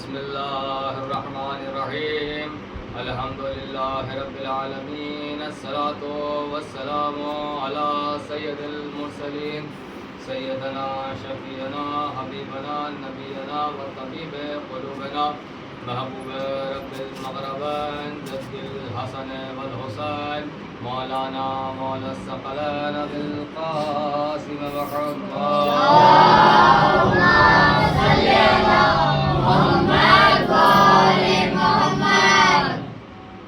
بسم الله الرحمن الرحيم الحمد لله رب العالمين الصلاة والسلام على سيد المرسلين سيدنا شفيعنا حبيبنا نبينا وطبيب قلوبنا محبوب رب المغربين جد الحسن والحسين مولانا مولا الثقلين بالقاسم محمد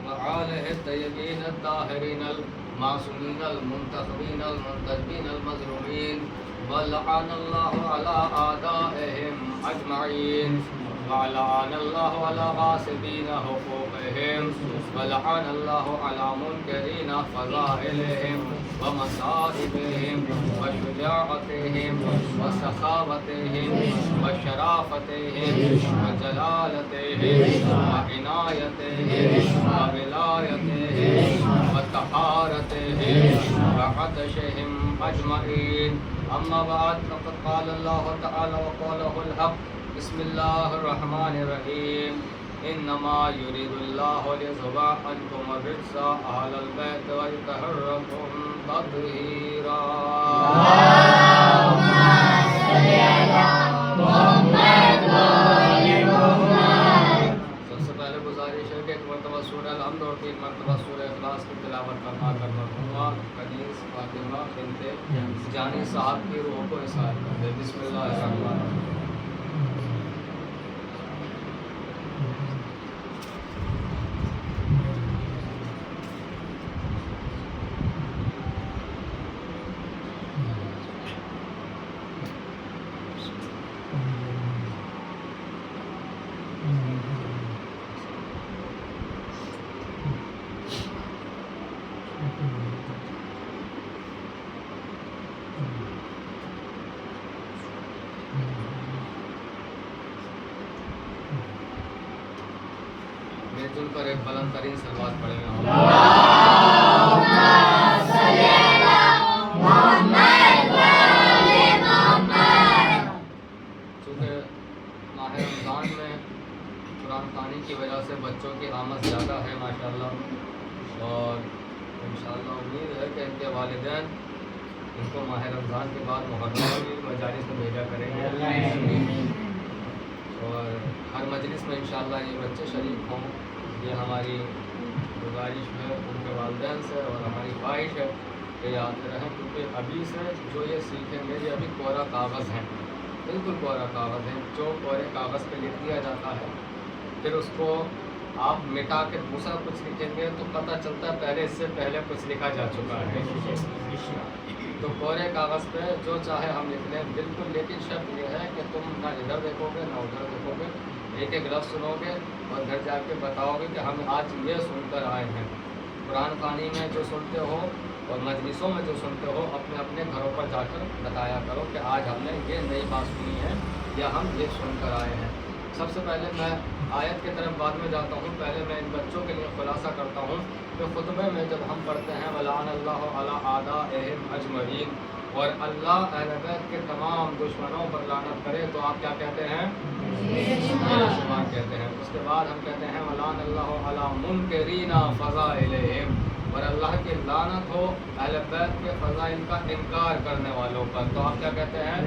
وآله الطيبين الطاهرين المعصومين المنتخبين المنتجبين المظلومين ولعن الله على أعدائهم أجمعين ولعن الله على غاصبين حقوقهم ولعن الله على منكرين فضائلهم ومصائبهم وشجاعتهم وسخاوتهم وشرافتهم وجلالتهم وعنايتهم وولايتهم وطهارتهم وعطشهم أجمعين. أما بعد فقد قال الله تعالى وقوله الحق بسم الله الرحمن الرحيم إنما يريد الله ليذهب عنكم الرجس أهل البيت ويطهركم تطهيرا. سب سے پہلے گزارش ہے کہ ایک مرتبہ سورہ الحمد اور 3 مرتبہ سورہ اخلاص کی تلاوت کرنا کر مرحومہ کنیز فاطمہ بنت جانی صاحب کی روح کو احسان کر دے. بسم اللہ الرحمن الرحیم. مل جل کر ایک بلند ترین صلوات پڑھیں گے. چونکہ ماہ رمضان میں قرآن خوانی کی وجہ سے بچوں کی آمد زیادہ ہے ماشاءاللہ، اور انشاءاللہ امید ہے کہ ان کے والدین ان کو ماہ رمضان کے بعد محرم کی مجالس میں بھیجا کریں گے، اور ہر مجلس میں انشاءاللہ یہ بچے شریک ہوں. یہ ہماری گزارش ہے ان کے والدین سے، اور ہماری خواہش ہے کہ یہ آتے رہیں، کیونکہ ابھی سے جو یہ سیکھیں گے یہ ابھی کورا کاغذ ہیں، بالکل کورا کاغذ ہیں. جو کورے کاغذ پہ لکھ دیا جاتا ہے پھر اس کو آپ مٹا کے دوسرا کچھ لکھیں گے تو پتہ چلتا ہے پہلے اس سے پہلے کچھ لکھا جا چکا ہے. تو کورے کاغذ پہ جو چاہے ہم لکھ لیں بالکل، لیکن شرط یہ ہے کہ تم نہ ادھر دیکھو گے نہ ادھر دیکھو گے، ایک ایک لفظ سنو گے اور گھر جا کے بتاؤ گے کہ ہم آج یہ سن کر آئے ہیں. قرآن خوانی میں جو سنتے ہو اور مجلسوں میں جو سنتے ہو اپنے اپنے گھروں پر جا کر بتایا کرو کہ آج ہم نے یہ نئی بات سنی ہے یا ہم یہ سن کر آئے ہیں. سب سے پہلے میں آیت کی طرف بعد میں جاتا ہوں، پہلے میں ان بچوں کے لیے خلاصہ کرتا ہوں کہ خطبے میں جب ہم پڑھتے ہیں وَلَعَنَ اللَّهُ عَلَىٰ أَعْدَائِهِمْ أَجْمَعِينَ اور اللہ اہل بیت کے تمام دشمنوں پر لعنت کرے تو آپ کیا کہتے ہیں؟ بے شمار کہتے ہیں. اس کے بعد ہم کہتے ہیں وَلَعَنَ اللَّهُ عَلَىٰ مُنكِرِينَ فَضَائِلِهِمْ اور اللہ کی لعنت ہو اہل بیت کے فضائل کا انکار کرنے والوں پر، تو آپ کیا کہتے ہیں؟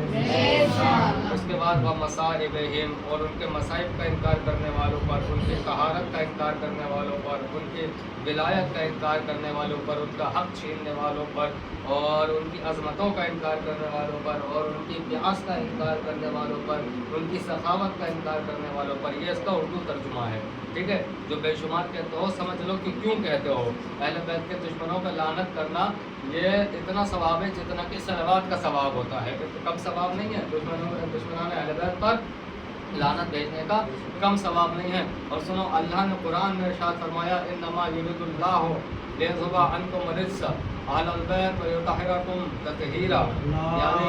اس کے بعد وَمَصَائِبِهِمْ اور ان کے مصائب کا انکار کرنے والوں پر، ان کی طہارت کا انکار کرنے والوں پر، ان کی ولایت کا انکار کرنے والوں پر، ان کا حق چھیننے والوں پر، اور ان کی عظمتوں کا انکار کرنے والوں پر، اور ان کی پیاس کا انکار کرنے والوں پر، ان کی سخاوت کا انکار کرنے والوں پر. یہ اس کا اردو ترجمہ ہے، ٹھیک ہے. جو بے شمار کہتے ہو سمجھ لو کہ کیوں کہتے ہو. اہل بیت کے دشمنوں پہ لعنت کرنا یہ اتنا ثواب ہے جتنا کہ صلوات کا ثواب ہوتا ہے. کم ثواب نہیں ہے دشمنان اہل بیت پر لعنت بھیجنے کا، کم ثواب نہیں ہے. اور سنو اللہ نے قرآن میں ارشاد فرمایا انما یرید اللہ لیذهب عنکم الرجس اہل البیت ویطہرکم تطہیرا، یعنی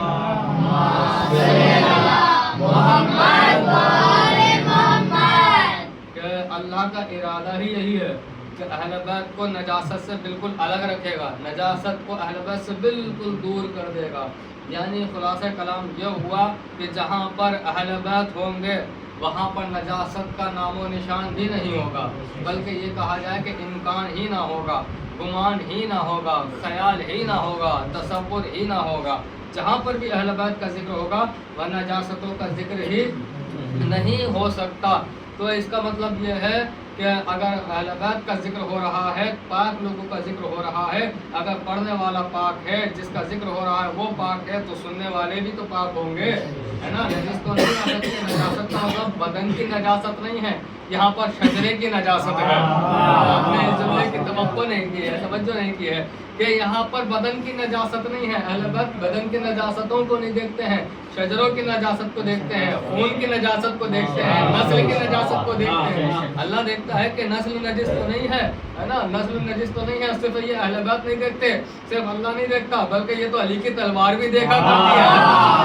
کہ اللہ کا ارادہ ہی یہی ہے کہ اہل بیت کو نجاست سے بالکل الگ رکھے گا، نجاست کو اہل بیت سے بالکل دور کر دے گا. یعنی خلاصہ کلام یہ ہوا کہ جہاں پر اہل بیت ہوں گے वहाँ पर नजासत का नामो निशान भी नहीं होगा, बल्कि ये कहा जाए कि इम्कान ही ना होगा, गुमान ही ना होगा, ख्याल ही ना होगा, तसव्वुर ही ना होगा। जहाँ पर भी अहले बैत का जिक्र होगा वह नजासतों का जिक्र ही नहीं हो सकता। तो इसका मतलब ये है कि अगर अहले बैत का जिक्र हो रहा है, पाक लोगों का जिक्र हो रहा है, अगर पढ़ने वाला पाक है, जिसका जिक्र हो रहा है वो पाक है, तो सुनने वाले भी तो पाक होंगे, है ना। जिसको नहीं आ सकती नजासत का मतलब बदन की नजासत नहीं है, यहाँ पर शजरे की नजासत है। आपने इस जुमले की तवक्को नहीं की है, तवज्जो नहीं की है कि यहाँ पर बदन की नजासत नहीं है। अहले बैत बदन की नजासतों को नहीं देखते हैं, शजरों की नजासत को देखते हैं, खून की नजासत को देखते हैं, नस्ल की नजासत को देखते हैं। अल्लाह देखता है कि नस्ल नजिस तो नहीं है, है ना, नस्ल नजिस तो नहीं है। सिर्फ ये अहले बैत नहीं देखते, सिर्फ अल्लाह नहीं देखता, बल्कि ये तो अली की तलवार भी देखा करती है।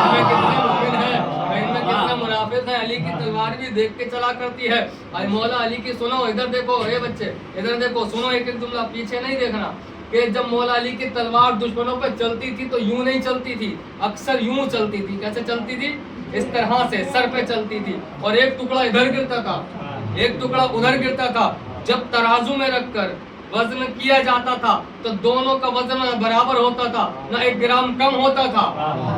इनमें कितने मुमिन है, इनमें कितने मुनाफिक हैं, अली की तलवार भी देख के चला करती है। मौला अली की सुनो, इधर देखो, ये बच्चे इधर देखो, सुनो एक एक जुमला, पीछे नहीं देखना। कि जब मौला अली की तलवार दुश्मनों पर चलती थी तो यूं नहीं चलती थी, अक्सर यूं चलती थी। कैसे चलती थी? इस तरह से सर पे चलती थी, और एक टुकड़ा इधर गिरता था, एक टुकड़ा उधर गिरता था। जब तराजू में रखकर वजन किया जाता था तो दोनों का वजन बराबर होता था, न 1 ग्राम कम होता था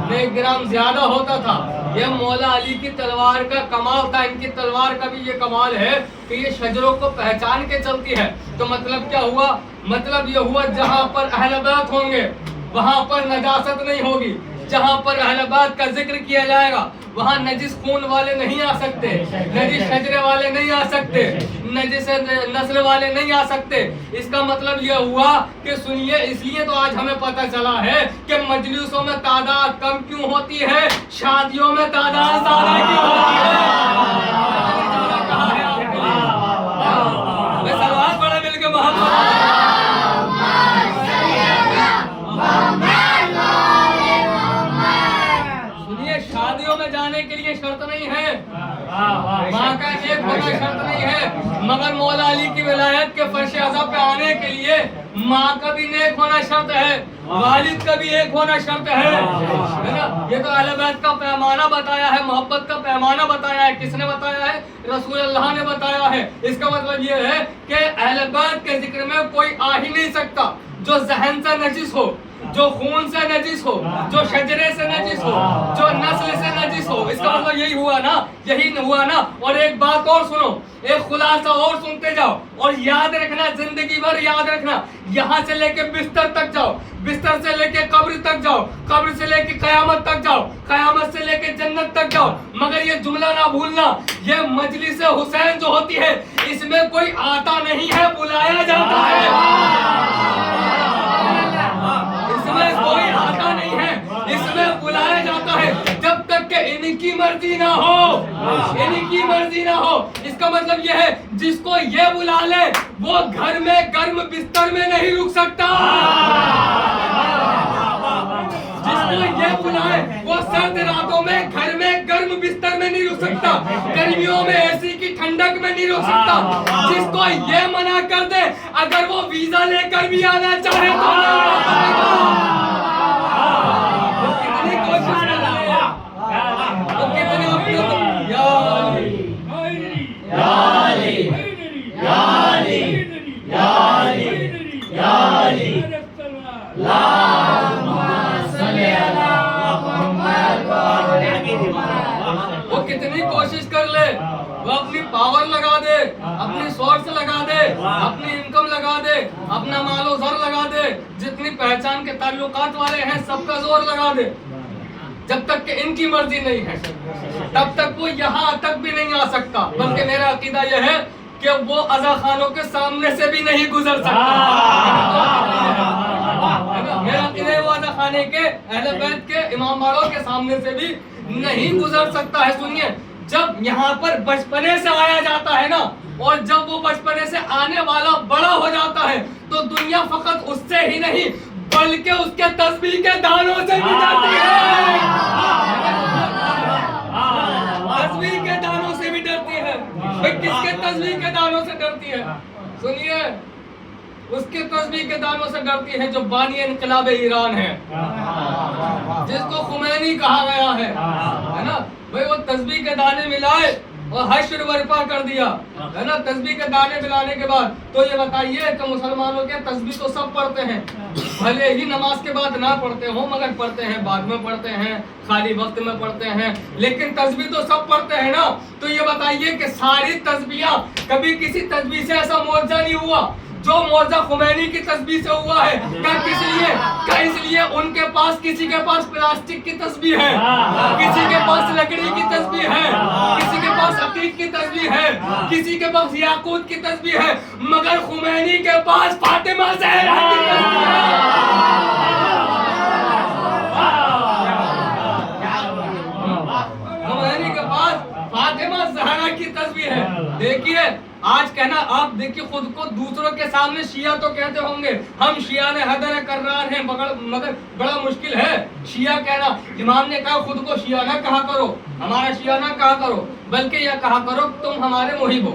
न 1 ग्राम ज्यादा होता था। यह मौला अली की तलवार का कमाल था। इनकी तलवार का भी ये कमाल है कि ये शजरों को पहचान के चलती है। तो मतलब क्या हुआ? मतलब ये हुआ जहाँ पर अहले बैत होंगे वहाँ पर नजासत नहीं होगी। जहाँ पर अहले बैत का जिक्र किया जाएगा वहाँ नजिस खून वाले नहीं आ सकते, नजिस शजरे वाले नहीं आ सकते, नजिस नस्ल वाले नहीं आ सकते। इसका मतलब यह हुआ कि सुनिए, इसलिए तो आज हमें पता चला है कि मजलिसों में तादाद कम क्यों होती है, शादियों में तादाद ज्यादा क्यों होती है। सलवार पढ़े मिलके मोहम्मद। शादियों में जाने के लिए शर्त नहीं है, माँ का एक होना शर्त नहीं है, मगर मौला अली की विलायत के फर्श अज़ा पे आने के लिए माँ का भी नेक होना शर्त है, वालिद का भी एक होना शर्त है ना। ये तो अहले बैत का पैमाना बताया है, मोहब्बत का पैमाना बताया है। किसने बताया है? रसूल अल्लाह ने बताया है। इसका मतलब ये है कि अहले बैत के जिक्र में कोई आ ही नहीं सकता जो जहन से नजिस हो, जो खून से नजिस हो, जो शजरे से नजिस हो, जो नस्ल से नजिस हो। इसका मतलब यही हुआ ना, यही हुआ ना। और एक बात और सुनो, एक खुलासा और सुनते जाओ, और याद रखना, जिंदगी भर याद रखना। यहाँ से लेके बिस्तर तक जाओ, बिस्तर से लेके कब्र तक जाओ, कब्र से लेके कयामत तक जाओ, कयामत से लेके जन्नत तक जाओ, मगर ये जुमला ना भूलना, ये मजलिस हुसैन जो होती है इसमें कोई आता नहीं है, बुलाया जाता है। इसमें कोई आता नहीं है, इसमें बुलाया जाता है। जब तक कि इनकी मर्जी ना हो, इनकी मर्जी ना हो। इसका मतलब यह है जिसको ये बुला ले वो घर में गर्म बिस्तर में नहीं रुक सकता, जिसको ये बुलाए वो सर्द रातों में घर में गर्म बिस्तर में नहीं रुक सकता, गर्मियों में एसी की ठंडक में नहीं रुक सकता। जिसको ये मना कर दे अगर वो वीजा लेकर भी आना चाहे तो कितनी कोशिश कर रहे हैं, वो कितनी या अली या अली या अली या अली या अली वो कितनी कोशिश कर ले, वो अपनी पावर लगा दे, अपनी सोर्स लगा दे, अपनी इनकम लगा दे, अपना मालो जर लगा दे, जितनी पहचान के ताल्लुकात वाले हैं सबका जोर लगा दे, जब तक कि इनकी मर्जी नहीं है तब तक वो यहाँ तक भी नहीं आ सकता। बल्कि मेरा अकीदा यह है कि वो अज़ा खानों के सामने से भी नहीं गुजर सकता। मेरा अकीदा वो अज़ा खाने के, अहले बैत के, इमाम वालों के सामने से भी नहीं गुजर सकता है। सुनिए, जब यहाँ पर बचपने से आया जाता है ना, और जब वो बचपने से आने वाला बड़ा हो जाता है तो दुनिया फकत उससे ही नहीं बल्कि उसके तस्बीह के दानों से भी डरती है, तस्बीह के दानों से भी डरती है। भाई किसके तस्बीह के दानों से डरती है? सुनिए, उसके तस्बीह के दानों से डरती है जो बानी इनकलाब ईरान है, जिसको खुमैनी कहा गया है ना। भाई वो तस्बीह के दाने मिलाए और हश्र बर्पा कर दिया, है ना, तस्बीह के दाने मिलाने के बाद। तो ये बताइए कि मुसलमानों के तस्बीह तो सब पढ़ते हैं, भले ही नमाज के बाद ना पढ़ते हो, मगर पढ़ते हैं, बाद में पढ़ते हैं, खाली वक्त में पढ़ते हैं, लेकिन तस्बीह तो सब पढ़ते हैं ना। तो ये बताइए कि सारी तस्बीह, कभी किसी तस्बीह से ऐसा मुआवजा नहीं हुआ जो मुआवजा खुमैनी की तस्बीह से हुआ है। क्या किस लिए? क्या इसलिए उनके पास, किसी के पास प्लास्टिक की तस्बीह है, किसी के पास लकड़ी की तस्बीह है, किसी के पास अकीक की तस्बीह है, किसी के पास याकूत की तस्बीह है, मगर खुमैनी के पास फातिमा ज़हरा की तस्बीह है। खुमैनी के पास फातिमा ज़हरा की तस्बीह है। देखिए आज कहना, आप देखिए खुद को दूसरों के सामने शिया तो कहते होंगे, हम शिया ने हैदर कर्रार हैं, मगर बड़ा मुश्किल है शिया कहना। इमाम ने कहा खुद को शिया ना कहा करो, हमारा शिया ना कहा करो, बल्कि यह कहा करो तुम हमारे मुहिब हो,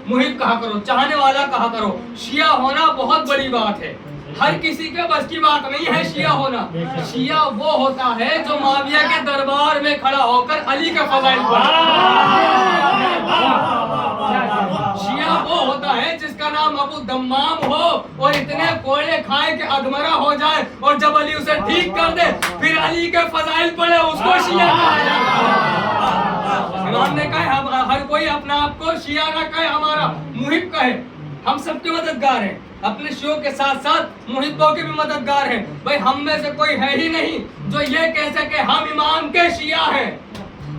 मुहिब कहा करो, चाहने वाला कहा करो। शिया होना बहुत बड़ी बात है, हर किसी के बस की बात नहीं है शिया होना। शिया वो होता है जो माविया के दरबार में खड़ा होकर अली का फज़ाइल शिया वो होता है जिसका नाम अबू दम्माम हो और इतने कोड़े खाए कि अधमरा हो जाए, और जब अली उसे ठीक कर दे फिर अली के फज़ाइल पढ़े, उसको शिया कहा जाता है। इमाम ने कहा हर कोई अपना आप को शिया ना कहे, हमारा मुहिब कहे। हम सबके मददगार हैं, अपने शियों के साथ साथ मुहिब्बों के भी मददगार हैं। भाई हम में से कोई है ही नहीं जो ये कह सके हम इमाम के शिया हैं,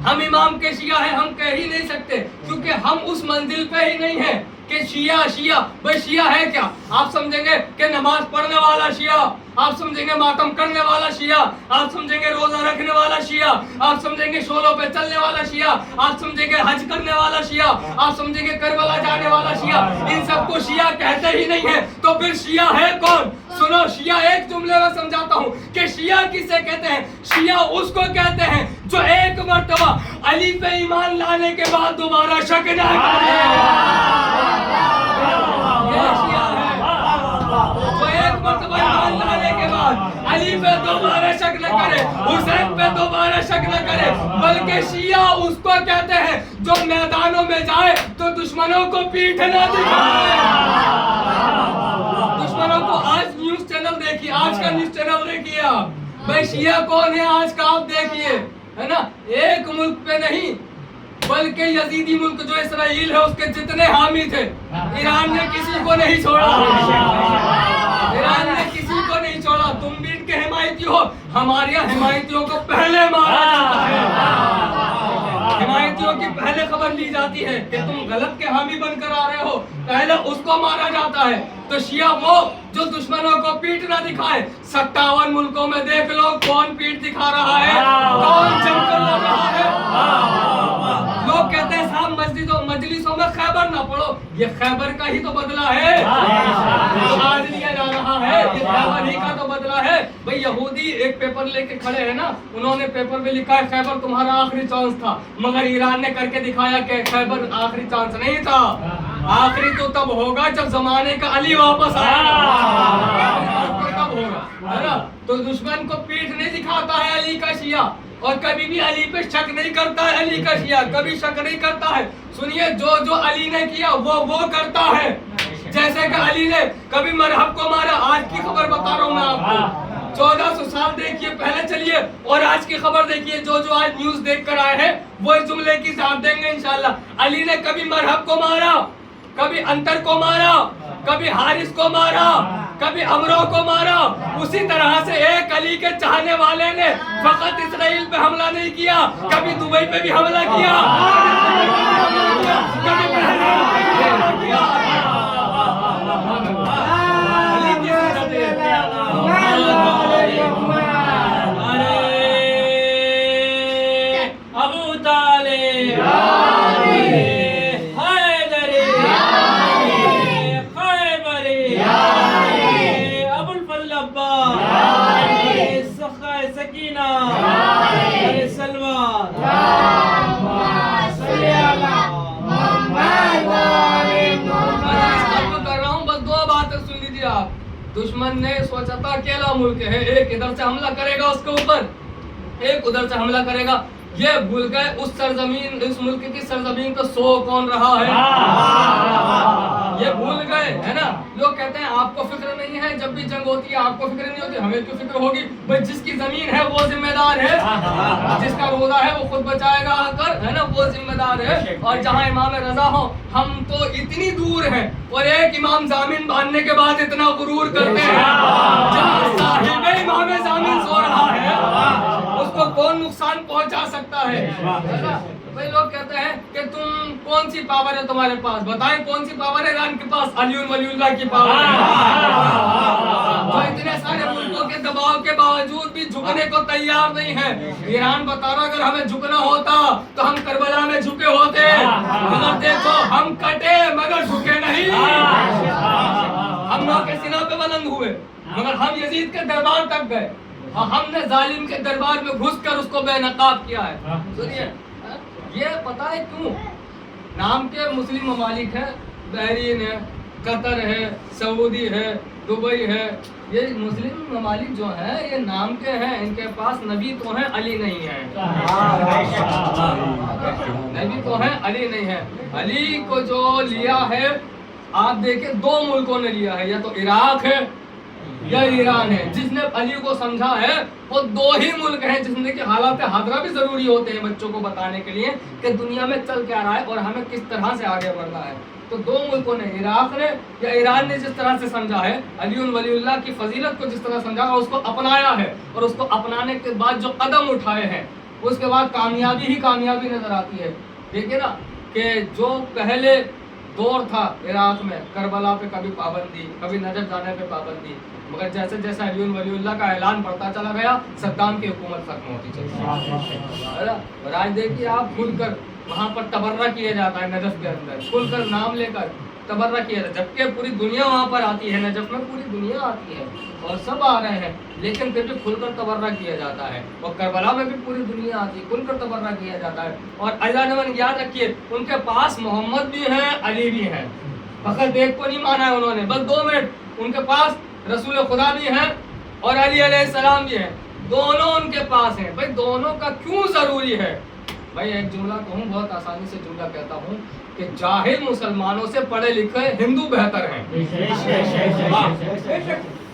हम इमाम के शिया हैं, हम कह ही नहीं सकते, क्योंकि हम उस मंजिल पे ही नहीं है कि शिया शिया। भाई शिया है क्या? आप समझेंगे कि नमाज पढ़ने वाला शिया, आप समझेंगे मातम करने वाला शिया, आप समझेंगे रोजा रखने वाला शिया, आप समझेंगे शोलों पे चलने वाला शिया, आप समझेंगे हज करने वाला शिया, आप समझेंगे करबला जाने वाला शिया। इन सबको शिया कहते ही नहीं है, तो फिर शिया है कौन? सुनो, शिया एक जुमले में समझाता हूँ कि शिया किसे कहते हैं। शिया उसको कहते हैं जो एक मर्तबा अली पे ईमान लाने के बाद दोबारा शक ना करे। ये शिया है जो एक मर्तबा ईमान लाने के बाद अली पे दोबारा शक न करे, हुसैन पे दोबारा शक न करे, बल्कि शिया उसको कहते हैं जो मैदानों में जाए तो दुश्मनों को पीठ न दिखाए। दुश्मनों को, आज न्यूज़ चैनल देखिए, आज का न्यूज़ चैनल देखिए आप, भाई शिया कौन है आज का आप देखिए, है ना। एक मुल्क पे नहीं बल्कि यजीदी मुल्क जो इसराइल है उसके जितने हामी थे, ईरान ने किसी को नहीं छोड़ा, ईरान ने किसी को नहीं छोड़ा। तुम भी इनके हिमायती हो, हमारे यहाँ हिमायतियों को पहले मारा जाता है, हिमायतियों की पहले खबर ली जाती है कि तुम गलत के हामी बनकर आ रहे हो, पहले उसको मारा जाता है। तो शिया वो जो दुश्मनों को पीठ ना दिखाए। 57 मुल्कों में देख लो कौन पीठ दिखा रहा है, कौन जमकर लड़ रहा है। लोग कहते हैं साहब मजलिसों में खैबर ना पढ़ो, ये खैबर का ही तो बदला है जो आज लिया जा रहा है, ये खैबर ही का तो बदला है। भाई यहूदी एक पेपर लेके खड़े हैं ना, उन्होंने पेपर में लिखा है खैबर तुम्हारा आखिरी चांस था, मगर ईरान ने करके दिखाया कि खैबर आखिरी चांस नहीं था। आखिरी तो तब होगा जब जमाने का अली वापस आएगा, तब होगा, है ना। तो दुश्मन को पीठ नहीं दिखाता है अली का शिया, और कभी भी अली पे शक नहीं करता है अली का शिया, कभी शक नहीं करता है। सुनिए, जो जो अली ने किया वो करता है। जैसे कि अली ने कभी मरहब को मारा, आज की खबर बता रहा हूँ मैं आपको, 1400 साल देखिए पहले चलिए और आज की खबर देखिए। जो जो आज न्यूज देख कर आए हैं वो इस जुमले की साथ देंगे इंशाल्लाह। अली ने कभी मरहब को मारा, कभी अंतर को मारा, कभी हारिस को मारा, कभी अमरों को मारा। उसी तरह से एक अली के चाहने वाले ने फकत इसराइल पे हमला नहीं किया, कभी दुबई पे भी हमला किया, कभी बहरीन पे भी हमला किया। अबू तालिब सकीना सलवा कर रहा हूँ, बस दो बातें सुन लीजिए आप। दुश्मन ने सोचा था अकेला मुल्क है, एक इधर से हमला करेगा उसके ऊपर, एक उधर से हमला करेगा। یہ بھول گئے اس سرزمین، اس ملک کی سرزمین کو سو کون رہا ہے، یہ بھول گئے ہے نا. لوگ کہتے ہیں آپ کو فکر نہیں ہے، جب بھی جنگ ہوتی ہے آپ کو فکر نہیں ہوتی، ہمیں کیوں فکر ہوگی؟ بھائی جس کی زمین ہے وہ ذمہ دار ہے، جس کا روزہ ہے وہ خود بچائے گا آ کر، ہے نا، وہ ذمہ دار ہے. اور جہاں امام رضا ہو، ہم تو اتنی دور ہیں اور ایک امام ضامن باندھنے کے بعد اتنا غرور کرتے ہیں. جہاں صاحب امام ضامن سو رہا ہے اس کو کون نقصان پہنچا سکتا ہے؟ بھائی لوگ کہتے ہیں کہ تم کون سی پاور ہے تمہارے پاس، بتائیں کون سی پاور ہے ایران کے پاس؟ علی ولی اللہ کی پاور ہے، جو اتنے سارے ملکوں کے دباؤ کے باوجود بھی جھکنے کو تیار نہیں ہے. ایران بتا رہا اگر ہمیں جھکنا ہوتا تو ہم کربلا میں جھکے ہوتے، مگر دیکھو ہم کٹے مگر جھکے نہیں. ہم نو کے سینہ پہ بلند ہوئے مگر ہم یزید کے دربار تک گئے، ہم نے ظالم کے دربار میں گھس کر اس کو بے نقاب کیا ہے. سنیے یہ پتہ ہے کیوں؟ نام کے مسلم ممالک ہیں، بحرین ہے، قطر ہے، سعودی ہے، دبئی ہے. یہ مسلم ممالک جو ہیں یہ نام کے ہیں، ان کے پاس نبی تو ہیں علی نہیں ہے. نبی تو ہیں علی نہیں ہے. علی کو جو لیا ہے آپ دیکھیں دو ملکوں نے لیا ہے، یا تو عراق ہے یا ایران ہے. جس نے علی کو سمجھا ہے وہ دو ہی ملک ہیں جس میں کہ حالات حاضرہ بھی ضروری ہوتے ہیں بچوں کو بتانے کے لیے کہ دنیا میں چل کیا رہا ہے اور ہمیں کس طرح سے آگے بڑھنا ہے. تو دو ملکوں نے، عراق نے یا ایران نے جس طرح سے سمجھا ہے علی ولی اللہ کی فضیلت کو، جس طرح سمجھا اور اس کو اپنایا ہے، اور اس کو اپنانے کے بعد جو قدم اٹھائے ہیں اس کے بعد کامیابی ہی کامیابی نظر آتی ہے. دیکھیے نا کہ جو پہلے دور تھا عراق میں، کربلا پہ کبھی پابندی، کبھی نجف جانے پہ پابندی، مگر جیسے جیسے علی ولی اللہ کا اعلان بڑھتا چلا گیا صدام کی حکومت ختم ہوتی چلی گئی. اور آج دیکھیے آپ کھل کر وہاں پر تبرہ کیا جاتا ہے، نجف کے اندر کھل کر نام لے کر تبرہ کیا جاتا ہے، جبکہ پوری دنیا وہاں پر آتی ہے. نجف میں پوری دنیا آتی ہے اور سب آ رہے ہیں، لیکن پھر بھی کھل کر تبرہ کیا جاتا ہے. اور کربلا میں بھی پوری دنیا آتی ہے، کھل کر تبرہ کیا جاتا ہے. اور ایضاً یاد رکھیے ان کے پاس محمد بھی ہیں علی بھی ہیں، فقط ایک کو نہیں مانا ہے انہوں نے. بس 2 منٹ، ان کے پاس رسول خدا بھی ہیں اور علی علیہ السلام بھی ہیں، دونوں ان کے پاس ہیں. بھائی دونوں کا کیوں ضروری ہے؟ بھائی ایک جملہ کہوں، بہت آسانی سے جملہ کہتا ہوں کہ جاہل مسلمانوں سے پڑھے لکھے ہندو بہتر ہیں.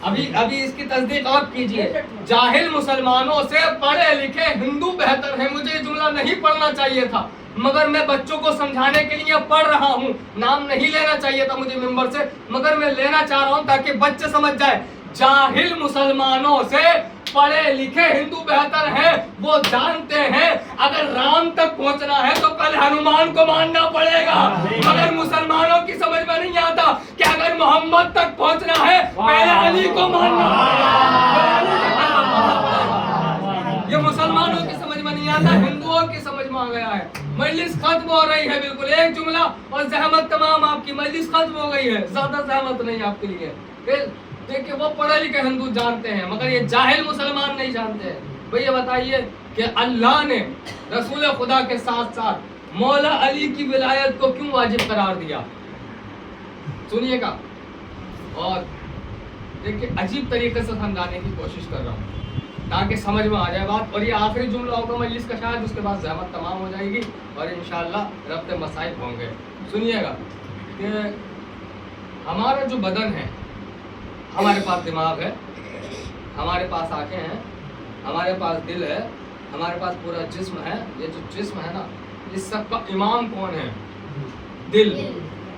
ابھی اس کی تصدیق آپ کیجئے، جاہل مسلمانوں سے پڑھے لکھے ہندو بہتر ہیں. مجھے یہ جملہ نہیں پڑھنا چاہیے تھا مگر میں بچوں کو سمجھانے کے لیے پڑھ رہا ہوں. نام نہیں لینا چاہیے تھا مجھے ممبر سے، مگر میں لینا چاہ رہا ہوں تاکہ بچے سمجھ جائے. جاہل مسلمانوں سے پڑھے لکھے ہندو بہتر ہیں. وہ جانتے ہیں اگر رام تک پہنچنا ہے تو کل ہنومان کو ماننا پڑے گا، مگر مسلمانوں کی سمجھ میں نہیں آتا کہ اگر محمد تک پہنچنا ہے پہلے علی کو ماننا پڑے گا. یہ مسلمانوں کی سمجھ میں نہیں آتا، ہندوؤں کی سمجھ میں آ گیا ہے. مجلس ختم ہو رہی ہے، بالکل ایک جملہ اور زحمت تمام آپ کی. مجلس ختم ہو گئی ہے، زیادہ زحمت نہیں آپ کے لیے. دیکھیں وہ پڑھے لکھے ہندو جانتے ہیں مگر یہ جاہل مسلمان نہیں جانتے ہیں. بھئی یہ بتائیے کہ اللہ نے رسول خدا کے ساتھ ساتھ مولا علی کی ولایت کو کیوں واجب قرار دیا؟ سنیے گا اور دیکھیں عجیب طریقے سے سمجھانے کی کوشش کر رہا ہوں تاکہ سمجھ میں آ جائے بات. اور یہ آخری جملہ ہوگا مجلس کا شاید، اس کے بعد زحمت تمام ہو جائے گی اور انشاءاللہ ربط مسائل ہوں گے. سنیے گا کہ ہمارا جو بدن ہے، ہمارے پاس دماغ ہے، ہمارے پاس آنکھیں ہیں، ہمارے پاس دل ہے، ہمارے پاس پورا جسم ہے. یہ جو جسم ہے نا، اس سب کا امام کون ہے؟ دل.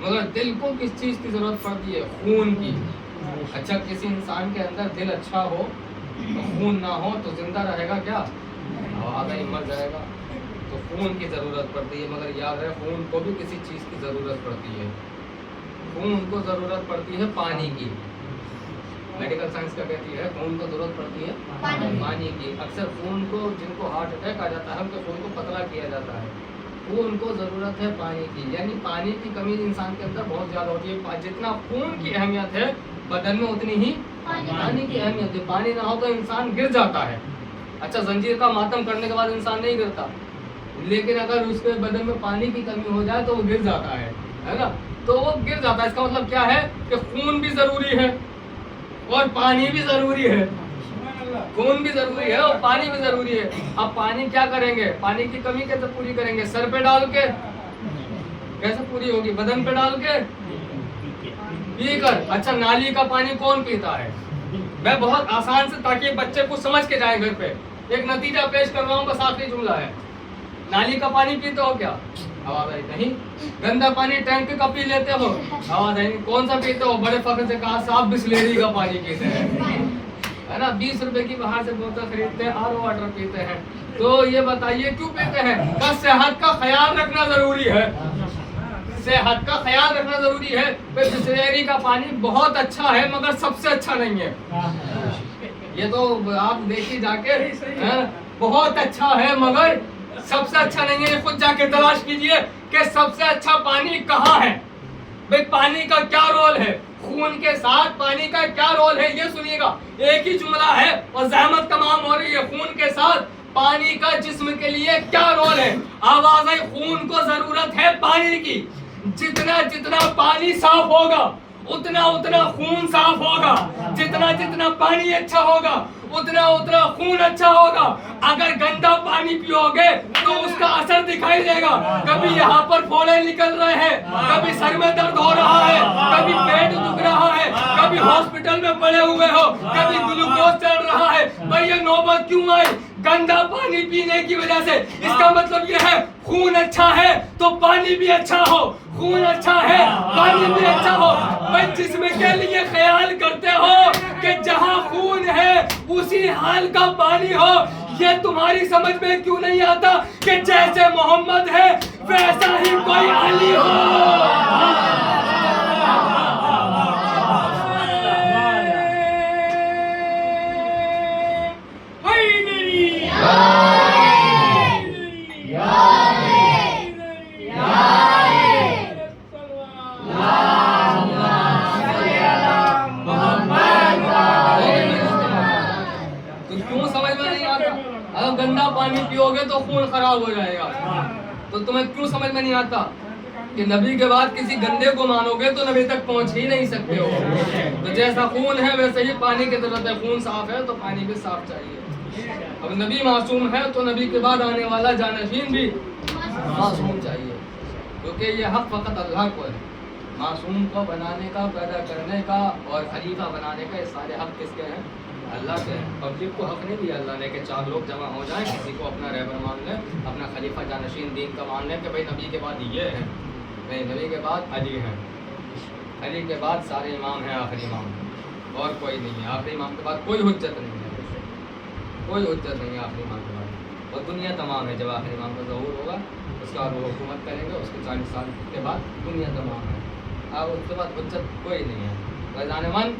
مگر دل کو کس چیز کی ضرورت پڑتی ہے؟ خون کی. اچھا کسی انسان کے اندر دل اچھا ہو، خون نہ ہو تو زندہ رہے گا کیا؟ آگے ہی مر جائے گا. تو خون کی ضرورت پڑتی ہے، مگر یاد ہے خون کو بھی کسی چیز کی ضرورت پڑتی ہے. خون کو ضرورت پڑتی ہے پانی کی. میڈیکل سائنس کا کہتی ہے خون کو ضرورت پڑتی ہے پانی کی. اکثر خون کو، جن کو ہارٹ اٹیک آ جاتا ہے ان کے خون کو پتلا کیا جاتا ہے. خون کو ضرورت ہے پانی کی، یعنی پانی کی کمی انسان کے اندر بہت زیادہ ہوتی ہے. جتنا خون کی اہمیت ہے بدن میں اتنی ہی پانی کی اہمیت ہے. پانی نہ ہو تو انسان گر جاتا ہے. اچھا زنجیر کا ماتم کرنے کے بعد انسان نہیں گرتا، لیکن اگر اس کے بدن میں پانی کی کمی ہو جائے تو وہ گر جاتا ہے نا. تو وہ گر جاتا ہے. اس کا مطلب کیا ہے کہ خون بھی ضروری ہے اور پانی بھی ضروری ہے. खून भी जरूरी है और पानी भी जरूरी है। अब पानी क्या करेंगे, पानी की कमी कैसे पूरी करेंगे? सर पे डाल के कैसे पूरी होगी? बदन पे डाल के पी कर। अच्छा, नाली का पानी कौन पीता है? मैं बहुत आसान से, ताकि बच्चे कुछ समझ के जाए घर पे, एक नतीजा पेश कर रहा हूँ, बस आखिरी जुमला है। नाली का पानी पीते हो क्या? आवाज आई नहीं। गंदा पानी टैंक का पी लेते हो? आवाज आई नहीं। कौन सा पीते हो? बड़े फख्र से कहा, साफ बिस्लेरी का पानी पीते हैं, है ना। 20 रुपए की बाहर से बोतल खरीदते हैं, आरओ वाटर पीते हैं। तो ये बताइए क्यों पीते हैं? बस सेहत का ख्याल रखना जरूरी है, सेहत का ख्याल रखना जरूरी है। बिस्लेरी का पानी बहुत अच्छा है मगर सबसे अच्छा नहीं है। ये तो आप देखिए जाके, बहुत अच्छा है मगर सबसे अच्छा नहीं है। खुद जाके तलाश कीजिए कि सबसे अच्छा पानी कहाँ है। भाई पानी का क्या रोल है, खून के साथ पानी का क्या रोल है, ये सुनिएगा। एक ही जुमला है और जहमत तमाम हो रही है। खून के साथ पानी का जिस्म के लिए क्या रोल है? आवाज है, खून को जरूरत है पानी की। जितना जितना पानी साफ होगा उतना उतना खून साफ होगा। जितना जितना पानी अच्छा होगा उतना उतना खून अच्छा होगा। अगर गंदा पानी पियोगे तो उसका असर दिखाई देगा। कभी यहाँ पर फोड़े निकल रहे हैं, कभी सर में दर्द हो रहा है, कभी पेट दुख रहा है, कभी हॉस्पिटल में पड़े हुए हो, कभी ग्लूकोज चढ़ रहा है। भाई ये नौबत क्यों आई? गंदा पानी पीने की वजह से। इसका मतलब यह है, खून अच्छा है तो पानी भी अच्छा हो, खून अच्छा है पानी भी अच्छा हो। भाई जिस्म के लिए ख्याल करते हो कि जहाँ खून है उसी हाल का पानी हो। ये तुम्हारी समझ में क्यों नहीं आता कि जैसे मोहम्मद है वैसा ही कोई अली हो। गंदा पानी पियोगे तो खून खराब हो जाएगा। तो तुम्हें क्यों समझ में नहीं आता कि नबी के बाद किसी गंदे को मानोगे तो नबी तक पहुंच ही नहीं सकते हो। तो जैसा खून है वैसे ही पानी की जरूरत है। खून साफ है तो पानी भी साफ चाहिए। अब नबी मासूम है तो नबी के बाद आने वाला जानशीन भी मासूम चाहिए, क्योंकि ये हक फकत अल्लाह को है। मासूम को बनाने का, पैदा करने का और खलीफा बनाने का, ये सारे हक किसके हैं? अल्लाह के हैं। पब्लिक को हक नहीं दिया अल्लाह ने कि 4 लोग जमा हो जाएं, किसी को अपना रहबर मान लें, अपना खलीफा जानशीन दीन का मान लें कि भाई नबी के बाद ये है। नहीं, नबी के बाद अली है, अली के बाद सारे इमाम हैं, आखिरी इमाम और कोई नहीं है। आखिरी इमाम के बाद कोई हुज्जत नहीं है, कोई हुज्जत नहीं है आखिरी इमाम के बाद। और दुनिया तमाम है। जब आखिरी इमाम का ज़हूर होगा उसके बाद वो हुकूमत करेंगे, उसके 40 साल के बाद दुनिया तमाम है। अब उसके बाद हुज्जत कोई नहीं है। फैज़ान मन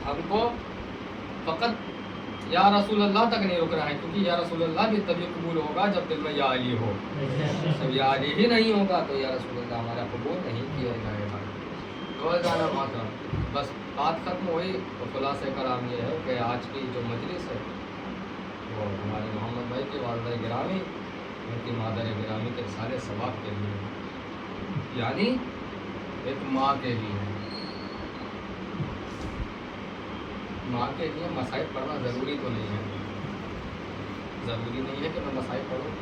हमको फ़कत या रसूल अल्लाह तक नहीं रुकना है, क्योंकि या रसूल अल्लाह भी तभी कबूल होगा जब दिल में या अली हो। जब या अली ही नहीं होगा तो या रसूल अल्लाह हमारा कबूल नहीं किया जाएगा। तो जाना माता बस बात ख़त्म हुई। तो खुलासे कलाम ये है कि आज की जो मजलिस है वो हमारे मोहम्मद भाई की वालिदा गिरामी, उनकी मादर गिरामी के सारे सवाब के लिए, यानी एक माँ के लिए। माँ के लिए मसाइब पढ़ना ज़रूरी तो नहीं है, ज़रूरी नहीं है कि मैं मसाइब पढ़ूँ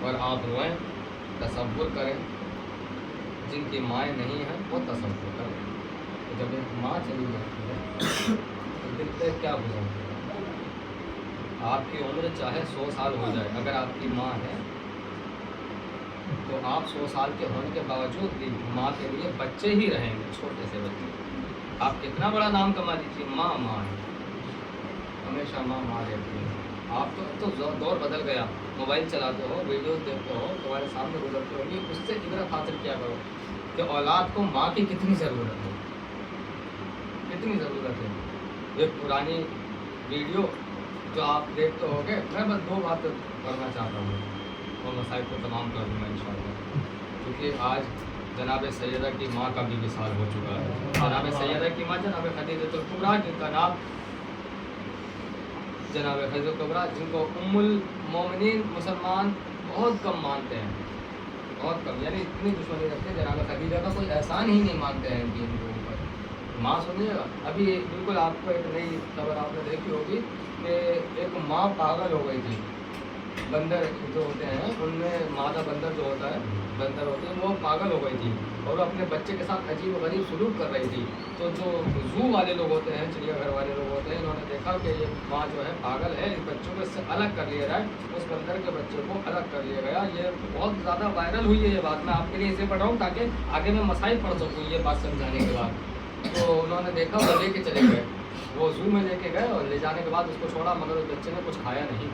और आप रोएं। तसव्वुर करें, जिनकी माएँ नहीं हैं वो तसव्वुर करें। तो जब एक माँ चली जाती है तो दिल पे क्या गुजरती है? आपकी उम्र चाहे 100 साल हो जाए, अगर आपकी माँ है तो आप 100 साल के होने के बावजूद भी माँ के लिए बच्चे ही रहेंगे, छोटे से बच्चे। आप कितना बड़ा नाम कमा लीजिए, माँ माँ है, हमेशा माँ माँ रहती है। आप तो दौर बदल गया, मोबाइल चलाते हो, वीडियोस देखते हो, तुम्हारे सामने गुजरते होगी, उससे इबरत हासिल किया करो कि औलाद को माँ की कितनी ज़रूरत है, कितनी ज़रूरत है। एक पुरानी वीडियो जो आप देखते होगे, मैं बस 2 बातें करना चाहता हूँ और मसाइल को तमाम कर दूँगा इंशाअल्लाह, क्योंकि आज जनाब सैयदा की माँ का भी विसाल हो चुका है। जनाब सैयदा की माँ जनाब खदीजतुल कुबरा, जिनका नाम जनाब खदीजतुल कुबरा, जिनको उम्मुल मोमिनीन मुसलमान बहुत कम मानते हैं, बहुत कम, यानी इतनी दुश्मनी रखते हैं। जनाब खदीजा का कोई एहसान ही नहीं मानते हैं दीन के ऊपर। माँ सुनिएगा, अभी बिल्कुल आपको एक नई खबर आपने देखी होगी कि एक माँ पागल हो गई थी। बंदर जो होते हैं उनमें मादा बंदर जो होता है, बंदर होती है, वो पागल हो गई थी और अपने बच्चे के साथ अजीब व गरीब सलूक कर रही थी। तो जो जू वाले लोग होते हैं, चिड़ियाघर वाले लोग होते हैं, इन्होंने देखा कि ये माँ जो है पागल है, इस बच्चों को इससे अलग कर लिया जाए। उस बंदर के बच्चे को अलग कर लिया गया। ये बहुत ज़्यादा वायरल हुई है ये बात। मैं आपके लिए इसे पढ़ रहा हूँ ताकि आगे मैं मसाइल पढ़ सकूँ ये बात समझाने के बाद। तो उन्होंने देखा, वो लेके चले गए, वो जू में लेके गए और ले जाने के बाद उसको छोड़ा, मगर उस बच्चे ने कुछ खाया नहीं,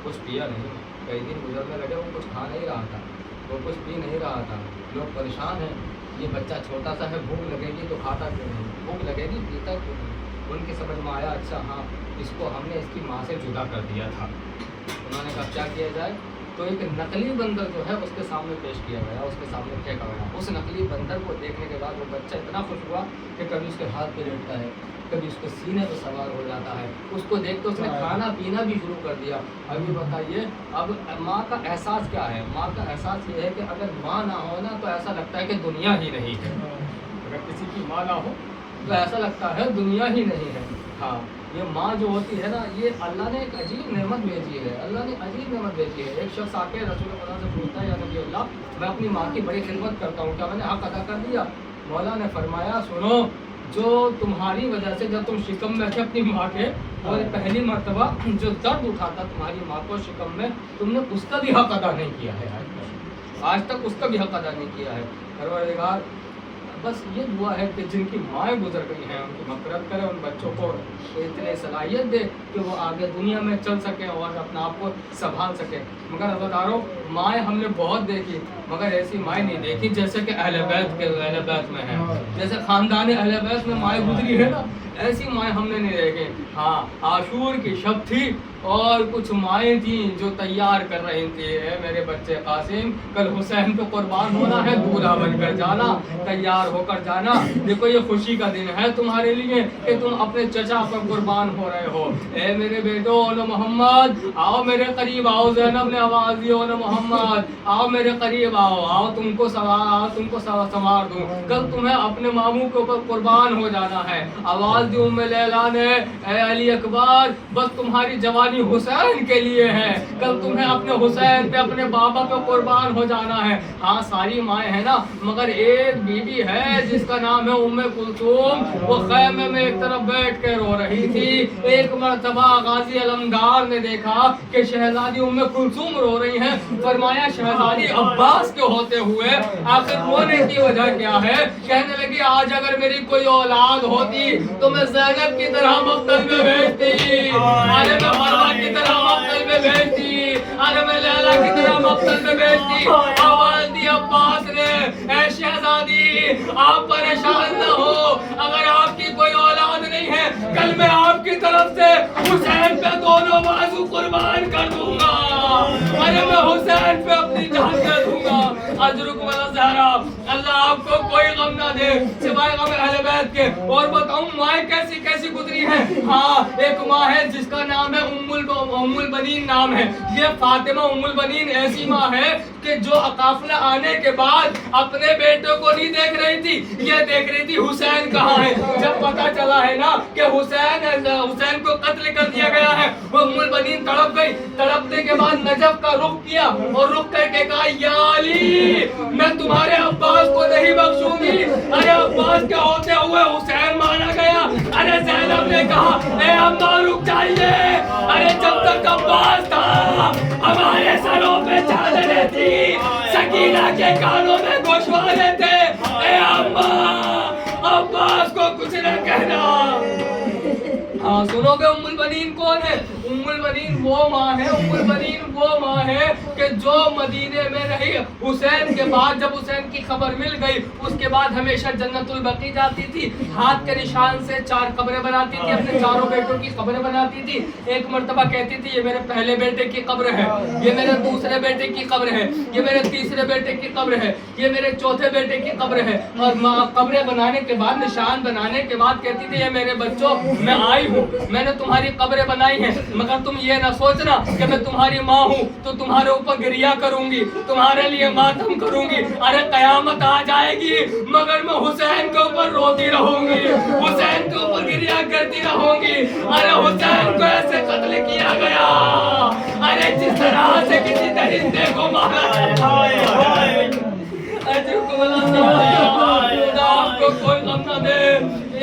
कुछ पिया नहीं। कई दिन गुजरने लगे, वो कुछ खा नहीं रहा था, वो कुछ पी नहीं रहा था। लोग परेशान हैं, ये बच्चा छोटा सा है, भूख लगेगी तो खाता क्यों नहीं, भूख लगेगी पीता क्यों नहीं। उनकी समझ में आया, अच्छा हाँ, इसको हमने इसकी माँ से जुदा कर दिया था। उन्होंने कहा क्या किया जाए, तो एक नकली बंदर जो है उसके सामने पेश किया गया, उसके सामने फेंका गया। उस नकली बंदर को देखने के बाद वो बच्चा इतना खुश हुआ कि कभी उसके हाथ पे लेटता है, कभी उसके सीने पर सवार हो जाता है। उसको देख के उसने खाना पीना भी शुरू कर दिया। अभी बताइए, अब माँ का एहसास क्या है? माँ का एहसास ये है कि अगर माँ ना हो ना तो ऐसा लगता है कि दुनिया ही नहीं है। अगर किसी की माँ ना हो तो ऐसा लगता है दुनिया ही नहीं है। हाँ, ये माँ जो होती है ना, ये अल्लाह ने एक अजीब नेमत भेजी है, अल्लाह ने अजीब नेमत भेजी है। एक शख्स आके रसूल खुदा से पूछता है, या नबी अल्लाह, मैं अपनी माँ की बड़ी खिदमत करता हूँ, क्या मैंने हक अदा कर दिया? मौला ने फरमाया, सुनो, जो तुम्हारी वजह से जब तुम शिकम में थे अपनी माँ के, और पहली मर्तबा जो दर्द उठाता तुम्हारी माँ को शिकम में, तुमने उसका भी हक अदा नहीं किया है। आज तक उसका भी हक अदा नहीं किया है। परवरदिगार बस ये दुआ है कि जिनकी माएँ गुजर गई हैं उनकी मग़फ़िरत करे, उन बच्चों को इतनी सलाहियत दे कि वो आगे दुनिया में चल सकें और अपने आप को संभाल सकें। मगर अज़ादारों, माएँ हमने बहुत देखी, मगर ऐसी माएँ नहीं देखी जैसे कि अहले बैत में है, जैसे ख़ानदान अहले बैत में माएँ गुजरी है ना, ऐसी माएँ हमने नहीं देखी। हाँ, आशूर की शब थी और कुछ माएँ थी जो तैयार कर रही थी, मेरे बच्चे कासिम, कल हुसैन पे कुर्बान होना है, दूल्हा बनकर जाना, तैयार होकर जाना। देखो ये खुशी का दिन है तुम्हारे लिए कि तुम अपने चचा पर कुर्बान हो रहे हो। ए मेरे बेटो न मोहम्मद, आओ मेरे करीब आओ। ज़ैनब ने आवाज़ दी, न मोहम्मद आओ मेरे करीब आओ, आओ तुमको संवार दूँ, कल तुम्हें अपने मामू के ऊपर कुर्बान हो जाना है। आवाज़ दी उम्मे लैला ने, ए अली अकबर, बस तुम्हारी जवानी हुसैन के लिए है, कल तुम्हें अपने हुसैन पे, अपने बाबा पे कुर्बान हो जाना है। हाँ, सारी माएँ हैं ना, मगर एक बीवी है जिसका नाम है उम्मे कुलसूम, वो खैमे में एक तरफ बैठ कर रो रही थी। एक मर्तबा गाजी अलमदार ने देखा कि शहजादी उम्मे कुलसूम रो रही हैं। फरमाया, शहजादी अब्बास के होते हुए आखिर रोने की वजह क्या है? कहने लगी, आज अगर मेरी कोई औलाद होती तो मैं ज़ैनब की तरह मक्तल में भेजती, अरे मैं मरवा की तरह मक्तल में भेजती, अरे मैं लैला की तरह मक्तल में भेजती। आवाज़ दी अब्बास ने, ऐ शहजादी आप परेशान न हो, अगर आपकी कोई औलाद नहीं है, कल मैं आपकी तरफ से हुसैन पे दोनों बाजू कुर्बान कर दूंगा, अरे मैं हुसैन पे अपनी जान दे दूंगा। अजरुक वाला ज़हरा, अल्लाह आपको कोई गम ना दे सिवाय गम अहले बैत के। और बताऊं माँ कैसी कैसी गुजरी है। हाँ, एक माँ है जिसका नाम है उम्मुल बनीन नाम है। ये फातिमा उम्मुल बनीन ऐसी माँ है कि जो काफिला आने के बाद अपने बेटे को नहीं देख रही थी, ये देख रही थी हुसैन कहाँ है। जब पता चला है ना कि हुसैन को कत्ल कर दिया गया है, वो उम्मुल बनीन तड़प गई। तड़पने के बाद नजफ का रुख किया और रुख करके कहा, या अली, मैं तुम्हारे अब्बास को नहीं बख्शूंगी। अरे अब्बास के होते हुए हुसैन मारा गया। अरे ज़ैनब ने कहा, ए अम्मा रुक जाइए, अरे जब तक अब्बास था हमारे सरों पे चादरें थी, सकीना के कानों में गोशवारे थे। ए अम्मा, अब्बास को कुछ न कहना। हाँ, सुनोगे उम्मुल बनीन कौन है? उम्मुल बनीन वो माँ है, उम्मुल बनीन वो माँ है कि जो मदीने में रही। हुसैन के बाद जब हुसैन की खबर मिल गई, उसके बाद हमेशा जन्नतुल बकी जाती थी, हाथ के निशान से 4 कब्रें बनाती थी, अपने चारों बेटों की कब्रें बनाती थी। एक मर्तबा कहती थी, ये मेरे पहले बेटे की कब्र है, ये मेरे दूसरे बेटे की कब्र है, ये मेरे तीसरे बेटे की कब्र है, ये मेरे चौथे बेटे की कब्र है। और कब्रें बनाने के बाद, निशान बनाने के बाद कहती थी, ये मेरे बच्चों, मैं आई हूँ, मैंने तुम्हारी कब्रें बनाई हैं, मगर तुम ये ना सोचना कि मैं तुम्हारी माँ हूँ तो तुम्हारे ऊपर गिरिया करूंगी, तुम्हारे लिए मातम करूंगी। अरे कयामत आ जाएगी मगर मैं हुसैन के ऊपर रोती रहूंगी, हुसैन के ऊपर गिरिया करती रहूंगी। अरे हुसैन को ऐसे कत्ल किया गया, अरे जिस तरह से किसी दरिंदे को मारा। आपको कोई गम न दे,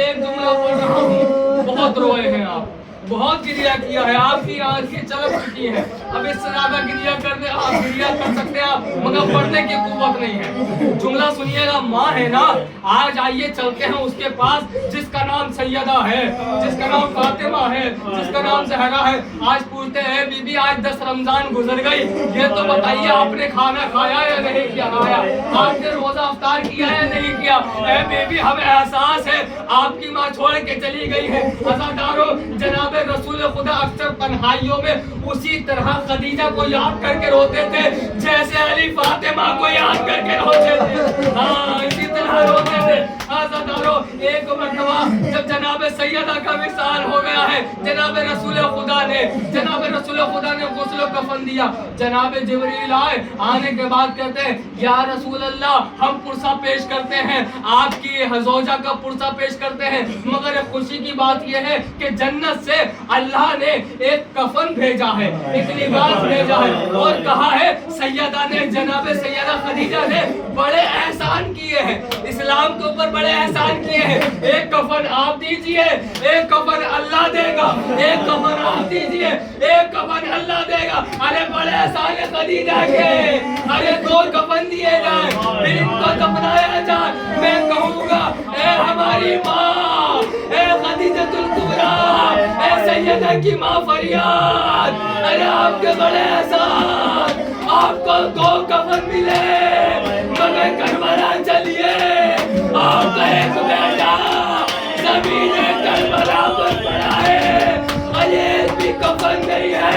एक जुमला पढ़ रहा हूँ। बहुत रोए हैं आप, बहुत गिरिया किया है, आपकी आंखें चलक चुकी हैं। अब इससे ज्यादा गिरिया करने आप गिरिया कर सकते हैं आप, मगर पढ़ने की कुव्वत नहीं है। जुमला सुनिएगा, माँ है ना, आज आइए चलते हैं उसके पास जिसका नाम सैयदा है, जिसका नाम फातिमा है, जिसका नाम जहरा है। आज पूछते हैं बीबी आज 10 रमजान गुजर गई, ये तो बताइए आपने खाना खाया या नहीं किया, आपने रोजा अफ्तार किया या नहीं किया। ए बीबी हमें एहसास है आपकी माँ छोड़ के चली गई है। अज़ादारों, जनाब रसूल खुदा अक्सर तन्हाइयों में उसी तरह खदीजा को याद करके रोते थे जैसे अली फातिमा को याद करके रोते थे। हाँ, इसी तरह रोते थे। आज़ादारों, एक मरतबा जब जनाब सैयदा का विसाल हो गया है, जनाब रसूल खुदा ने गुस्ल कफन दिया। जनाब जिब्रील आए, आने के बाद कहते हैं या रसूल अल्लाह, हम पुरसा पेश करते हैं, आपकी हजोजा का पुरसा पेश करते हैं, मगर खुशी की बात यह है कि जन्नत से अल्लाह ने एक कफन भेजा है, एक लिबास भेजा है, और कहा है सैयदा ने, जनाब सैयदा खदीजा ने बड़े एहसान किए हैं, इस्लाम के ऊपर बड़े एहसान किए हैं। एक कफन आप दीजिए, एक कफन अल्लाह देगा, एक कफन आप दीजिए, एक कफन अल्लाह देगा। अरे बड़े एहसान है खदीजा के, अरे 2 कफन दिए जाए, फिर इनको दफनाया जाए। मैं कहूँगा ए हमारी माँ, ए खदीजतुल कुबरा, ए सैयदा की माँ फरियाद, अरे आपके बड़े एहसान, आपको 2 कफन मिले मगर करबला चलिए, आपका एक बेटा ज़मीन करबला पर पड़ा है, अरे भी कफन नहीं है।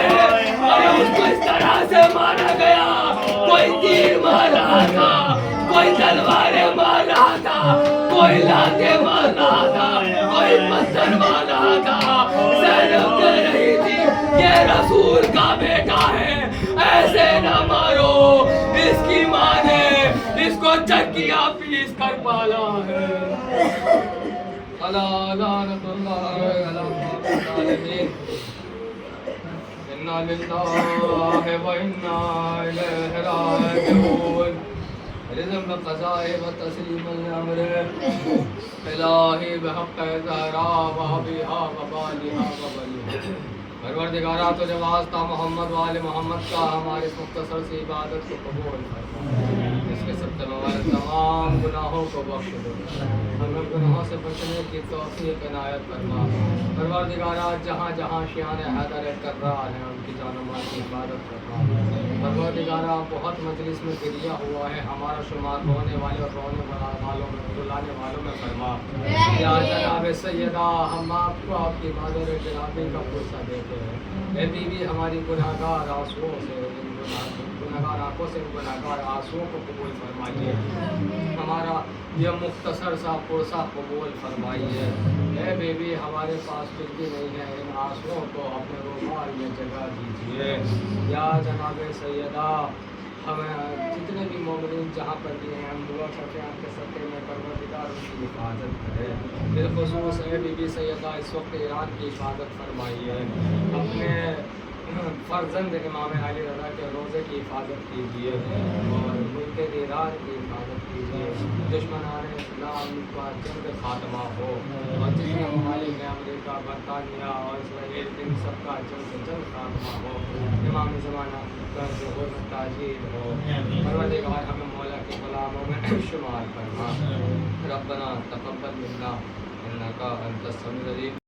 अरे उसको इस तरह से मारा गया, कोई तीर मार रहा था, कोई तलवारें मार रहा था, कोई लाते मार रहा था, कोई पत्थर मार रहा था। ज़ैनब कह रही थी ये रसूल का बेटा है, ऐसे न मारो, इसकी माँ ने इसको चक्किया पीस कर पाला है। अला इन्ना लिल्लाहि व इन्ना इलैहि राजिऊन। रिज़म क़ज़ाए व तस्लीम अल-अम्र इलाही बहक़ ज़हरा व अबीहा व बालिहा व बलिहा। परवरदिगारा तुझे वास्ता मोहम्मद वाले मोहम्मद का हमारे इस मुख्तसर सी इबादत को कबूल फरमा, इसके सब तमाम गुनाहों को बख्श दो, हमें गुनाहों से बचने की तौफीक इनायत फरमा। परवरदिगारा जहाँ जहाँ शियान हैदर कर्रार हैं उनकी जान-ओ-माल की इबादत फरमा। परवरदिगारा बहुत मजलिस में गिरिया हुआ है, हमारा शुमार रोने वाले और रोने वालों में, रुलाने वालों में फरमा। या जनाब सैयदा, हम आपको आपकी मादर जनाबी का पुरसा देते हैं। ए बीवी, हमारी गुनाहगार आंसुओं से, गुनाहगार आंखों से गुनाहगार आंसुओं को कबूल फरमाइए, हमारा यह मुख्तसर सा पुरसा कबूल फरमाइए। ए बीवी, हमारे पास कुछ भी नहीं है, इन आंसुओं को अपने रुमाल में जगह दीजिए। या जनाब सैयदा, हमें जितने भी मोमिनीन जहाँ पर भी हैं, हम दुआ करते हैं आपके सत्ते में परवरदिगार उनकी हिफाजत करे। बिलखुसूस बीबी सैयदा इस वक्त ईरान की हिफाजत फरमाइए, अपने फर्जंद इमाम अली रज़ा के रोज़े की हिफाजत कीजिए और मुल्क ईरान की हिफाजत कीजिए। दुश्मनान इस्लाम का जल्द खात्मा हो और जितने ममालिक में अमेरिका, बरतानिया और इसराइल, इन सब का जल्द से जल्द खात्मा हो। इमाम ज़माना का ज़हूर ताजील हो। परवरदिगार हमें मौला के ग़ुलामों में शुमार फरमा। रब्बना तक़ब्बल मिन्ना इन्नका अंतस समीउल अलीम।